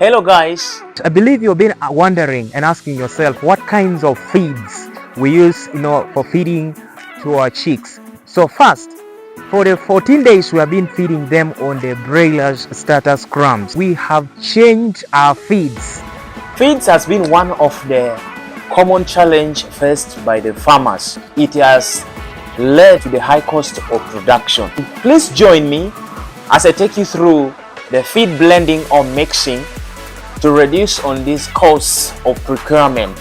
Hello guys. I believe you've been wondering and asking yourself what kinds of feeds we use for feeding to our chicks. So first, for the 14 days we have been feeding them on the broilers starters crumbs. We have changed our feeds. Feeds has been one of the common challenge faced by the farmers. It has led to the high cost of production. Please join me as I take you through the feed blending or mixing to reduce on this cost of procurement.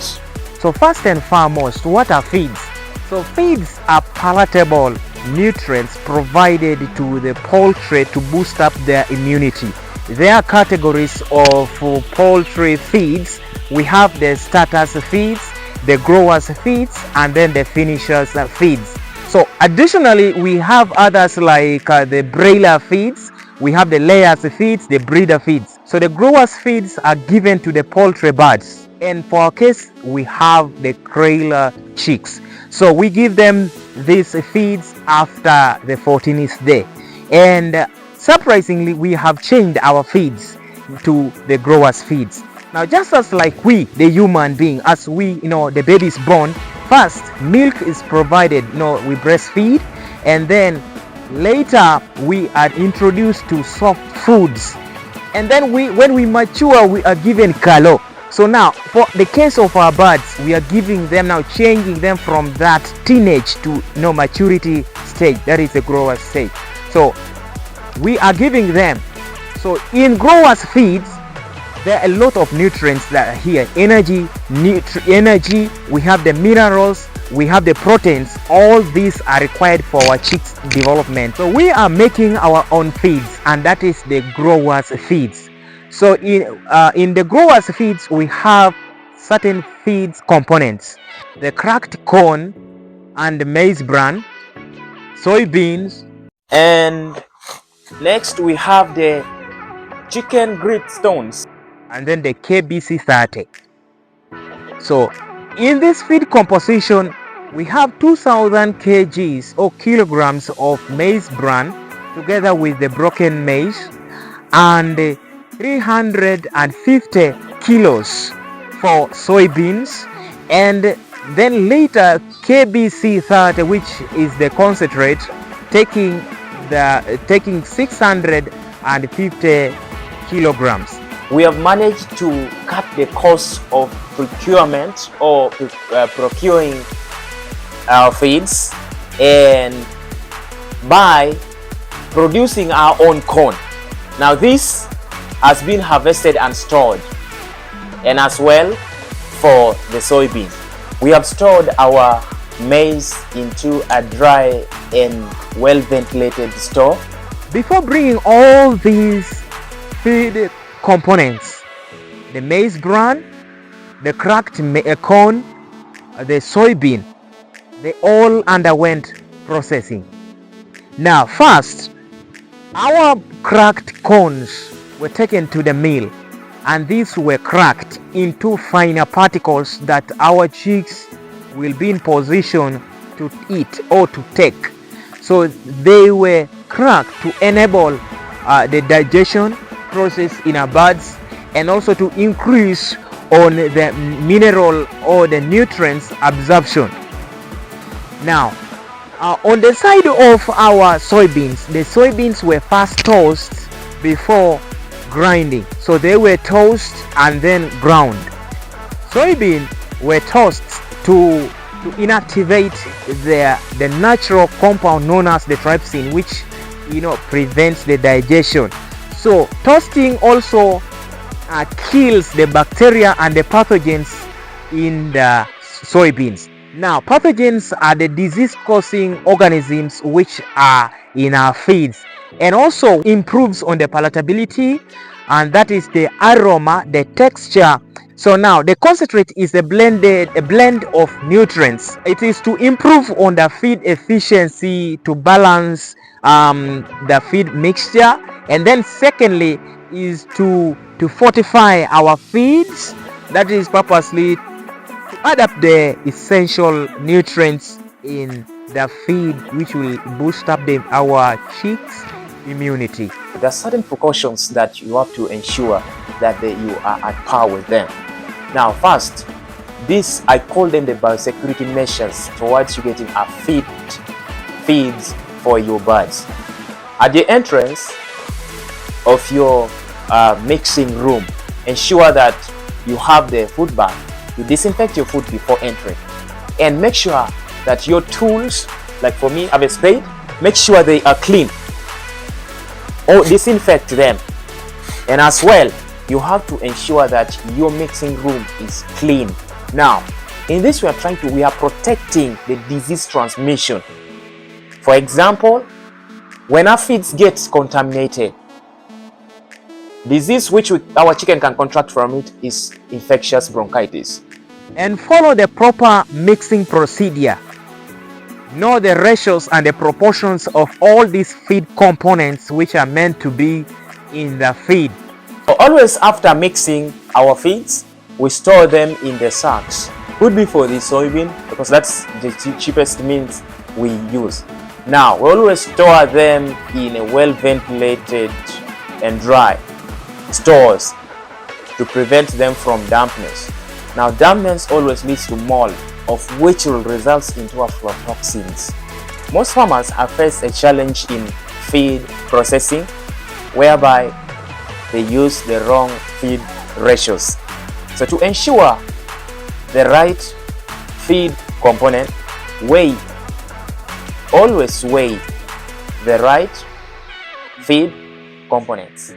So first and foremost, what are feeds? So feeds are palatable nutrients provided to the poultry to boost up their immunity. There are categories of poultry feeds. We have the starters feeds, the growers feeds, and then the finishers feeds. So additionally, we have others like the broiler feeds. We have the layers feeds, the breeder feeds. So the growers feeds are given to the poultry birds, and for our case we have the broiler chicks. So we give them these feeds after the 14th day, and surprisingly we have changed our feeds to the growers feeds. Now, just as like we, the human being, as we, the baby is born, first milk is provided, we breastfeed, and then later we are introduced to soft foods, and then when we mature we are given kalo. So now for the case of our birds, we are giving them, now changing them from that teenage to maturity stage, that is the grower stage. So we are giving them, so in growers feeds there are a lot of nutrients that are here. Energy, we have the minerals, we have the proteins. All these are required for our chicks development. So we are making our own feeds, and that is the growers feeds. So in the growers feeds we have certain feeds components: the cracked corn and the maize bran, soybeans, and next we have the chicken grit stones, and then the KBC 30. So in this feed composition we have 2000 kgs or kilograms of maize bran together with the broken maize, and 350 kilos for soybeans, and then later KBC 30, which is the concentrate, taking 650 kilograms. We have managed to cut the cost of procurement or procuring our feeds, and by producing our own corn. Now this has been harvested and stored, and as well for the soybean, we have stored our maize into a dry and well ventilated store. Before bringing all these feed components, the maize bran, the cracked corn, the soybean, they all underwent processing. Now first, our cracked corns were taken to the mill, and these were cracked into finer particles that our chicks will be in position to eat or to take. So they were cracked to enable the digestion process in our birds, and also to increase on the mineral or the nutrients absorption. Now on the side of our soybeans, the soybeans were first toasted before grinding. So they were toasted and then ground. Soybean were toasted to inactivate the natural compound known as the trypsin, which prevents the digestion. So toasting also kills the bacteria and the pathogens in the soybeans. Now pathogens are the disease causing organisms which are in our feeds, and also improves on the palatability, and that is the aroma, the texture. So now the concentrate is a blend of nutrients. It is to improve on the feed efficiency, to balance the feed mixture, and then secondly is to fortify our feeds, that is purposely to add up the essential nutrients in the feed, which will boost up our chicks immunity. There are certain precautions that you have to ensure that you are at par with them. Now, first, this I call them the biosecurity measures towards you getting a feeds for your birds. At the entrance of your mixing room, ensure that you have the food bag. You disinfect your food before entering, and make sure that your tools, like for me, I have a spade, make sure they are clean or disinfect them. And as well, you have to ensure that your mixing room is clean. Now, in this we are protecting the disease transmission. For example, when our feeds get contaminated, disease which our chicken can contract from it is infectious bronchitis. And follow the proper mixing procedure. Know the ratios and the proportions of all these feed components which are meant to be in the feed. Always after mixing our feeds, we store them in the sacks. Could be for the soybean because that's the cheapest means we use. Now, we always store them in a well ventilated and dry stores to prevent them from dampness. Now, dampness always leads to mold, of which will result into aflatoxins. Most farmers have faced a challenge in feed processing, whereby they use the wrong feed ratios. So to ensure the right feed component, always weigh the right feed components.